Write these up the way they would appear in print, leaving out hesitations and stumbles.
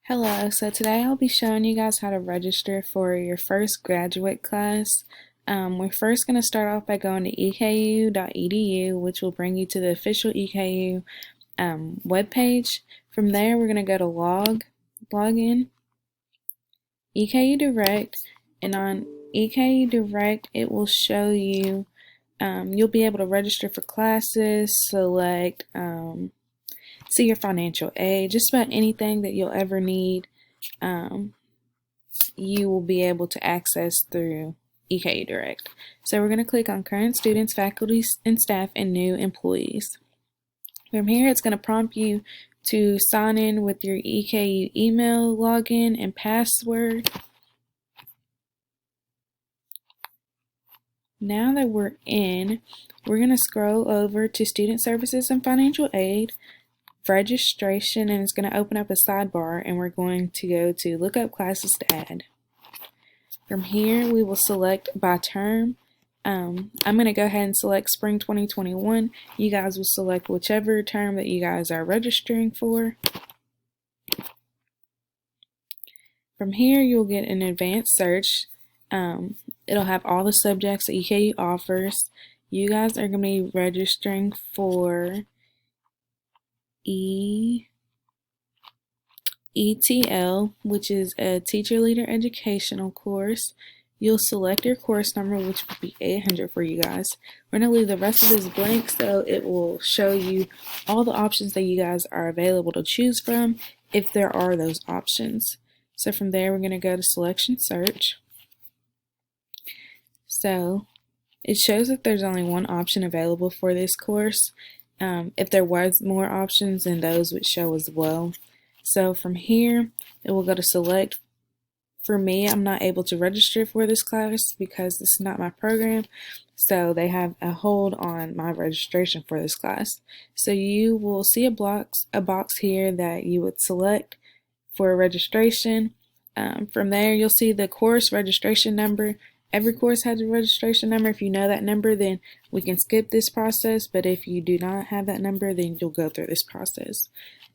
Hello, so today I'll be showing you guys how to register for your first graduate class. We're first going to start off by going to eku.edu, which will bring you to the official EKU webpage. From there, we're going to go to login, EKU Direct, and on EKU Direct, it will show you, you'll be able to register for classes, select, see your financial aid, just about anything that you'll ever need, you will be able to access through EKU Direct. So we're going to click on current students, faculty and staff, and new employees. From here, it's going to prompt you to sign in with your EKU email, login, and password. Now that we're in, we're going to scroll over to Student Services and Financial Aid, Registration, and it's going to open up a sidebar, and we're going to go to Look Up Classes to Add. From here, we will select by term. I'm going to go ahead and select Spring 2021. You guys will select whichever term that you guys are registering for. From here, you'll get an advanced search. It'll have all the subjects that EKU offers. You guys are going to be registering for ETL, which is a Teacher Leader Educational course. You'll select your course number, which will be 800 for you guys. We're going to leave the rest of this blank so it will show you all the options that you guys are available to choose from if there are those options. So from there, we're going to go to Selection Search. So it shows that there's only one option available for this course. If there was more options, then those would show as well. So from here, it will go to select. For me, I'm not able to register for this class because this is not my program, so they have a hold on my registration for this class. So you will see a box here that you would select for registration. From there, you'll see the course registration number. Every course has a registration number. If you know that number, then we can skip this process, but if you do not have that number, then you'll go through this process.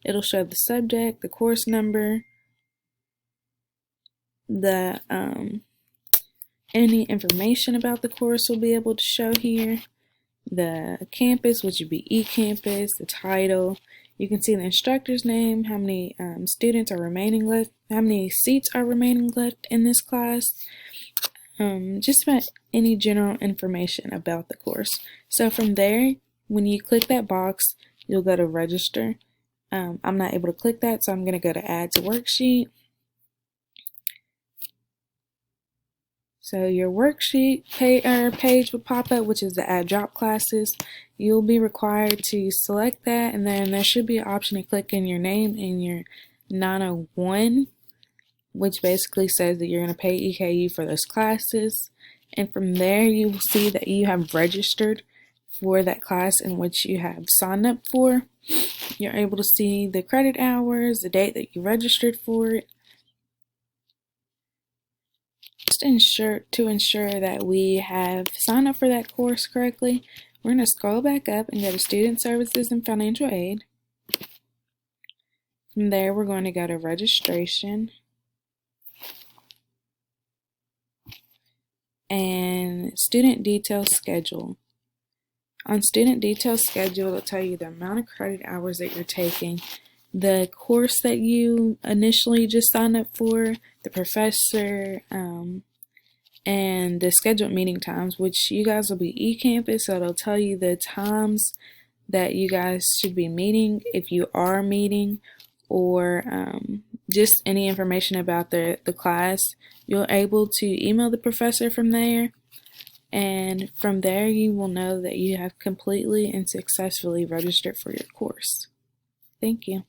It'll show the subject, the course number, the any information about the course will be able to show here, the campus, which would be eCampus, the title. You can see the instructor's name, how many students are remaining left, how many seats are remaining left in this class. Just about any general information about the course. So from there, when you click that box, you'll go to register. I'm not able to click that, so I'm going to go to add to worksheet. So your worksheet page will pop up, which is the add drop classes. You'll be required to select that, and then there should be an option to click in your name and your 901, which basically says that you're going to pay EKU for those classes. And from there, you will see that you have registered for that class in which you have signed up for. You're able to see the credit hours, the date that you registered for it. Just to ensure that we have signed up for that course correctly, we're going to scroll back up and go to Student Services and Financial Aid. From there, we're going to go to Registration and Student Detail Schedule. On Student Detail Schedule, it'll tell you the amount of credit hours that you're taking, the course that you initially just signed up for, the professor, and the scheduled meeting times, which you guys will be eCampus, so it'll tell you the times that you guys should be meeting if you are meeting, or just any information about the class. You're able to email the professor from there, and from there you will know that you have completely and successfully registered for your course. Thank you.